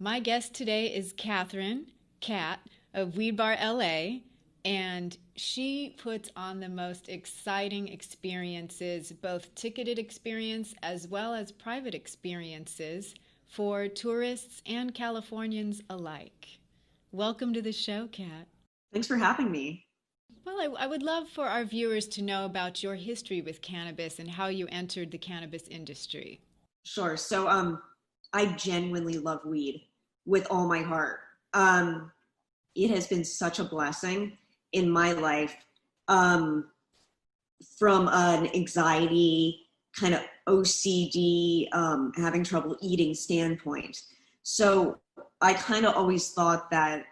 My guest today is Catherine, Cat, of WeedbarLA, and she puts on the most exciting experiences, both ticketed experience as well as private experiences for tourists and Californians alike. Welcome to the show, Cat. Thanks for having me. Well, I would love for our viewers to know about your history with cannabis and how you entered the cannabis industry. Sure. I genuinely love weed with all my heart. It has been such a blessing in my life, from an anxiety, kind of OCD, having trouble eating standpoint. So I kind of always thought that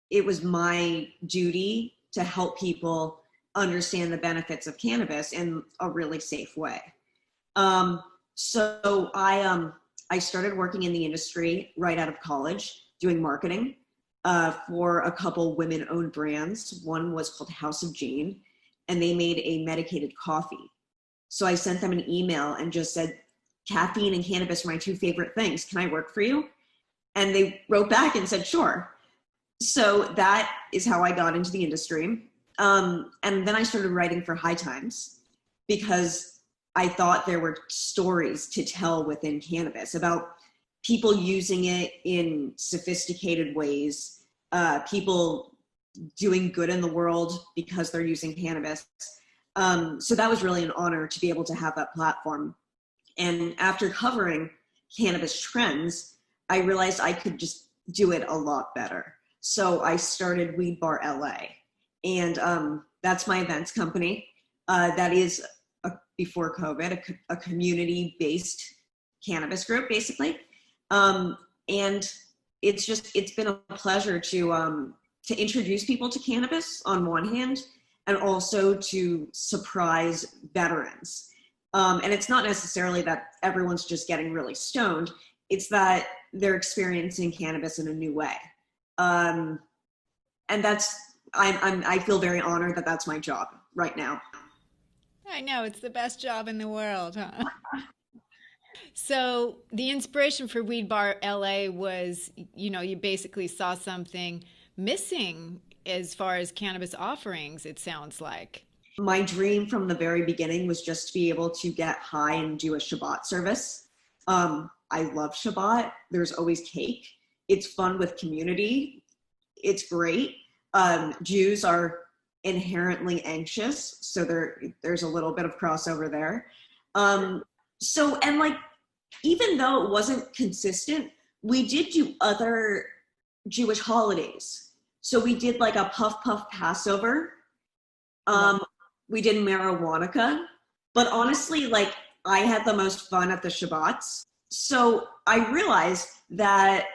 it was my duty to help people understand the benefits of cannabis in a really safe way. I started working in the industry right out of college, doing marketing for a couple women-owned brands. One was called House of Jane, and they made a medicated coffee. So I sent them an email and just said, caffeine and cannabis are my two favorite things. Can I work for you? And they wrote back and said, sure. So that is how I got into the industry. And then I started writing for High Times because I thought there were stories to tell within cannabis about people using it in sophisticated ways, people doing good in the world because they're using cannabis. So that was really an honor to be able to have that platform. And after covering cannabis trends, I realized I could just do it a lot better. So I started WeedbarLA, and that's my events company. That is, before COVID, a community-based cannabis group, basically. And it's been a pleasure to introduce people to cannabis on one hand, and also to surprise veterans. And it's not necessarily that everyone's just getting really stoned. It's that they're experiencing cannabis in a new way. And I feel very honored that that's my job right now. I know, it's the best job in the world, huh? So the inspiration for Weed Bar LA was, you basically saw something missing as far as cannabis offerings, it sounds like. My dream from the very beginning was just to be able to get high and do a Shabbat service. I love Shabbat. There's always cake. It's fun with community. It's great. Jews are inherently anxious, so there's a little bit of crossover there. Even though it wasn't consistent, we did do other Jewish holidays. So we did like a Puff Puff Passover. We did marijuana, but honestly, like, I had the most fun at the Shabbats. So I realized that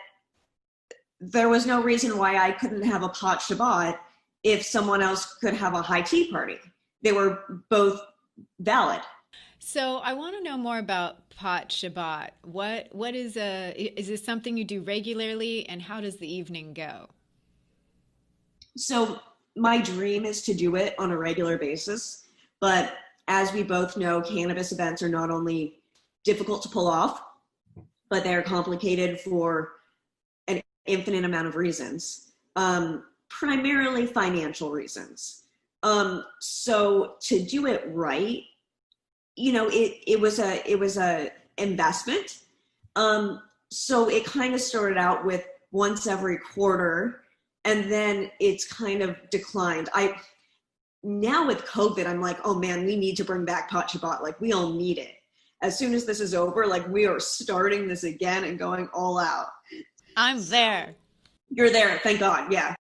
there was no reason why I couldn't have a pot Shabbat if someone else could have a high tea party. They were both valid. So I want to know more about Pot Shabbat. What is this something you do regularly, and how does the evening go? So my dream is to do it on a regular basis, but as we both know, cannabis events are not only difficult to pull off, but they're complicated for an infinite amount of reasons, primarily financial reasons. So to do it right, it was a investment. So it kind of started out with once every quarter, and then it's kind of declined. Now with COVID, I'm like, oh man, we need to bring back Pot Shabbat. Like, we all need it. As soon as this is over, like, we are starting this again and going all out. I'm there. You're there, thank God, yeah.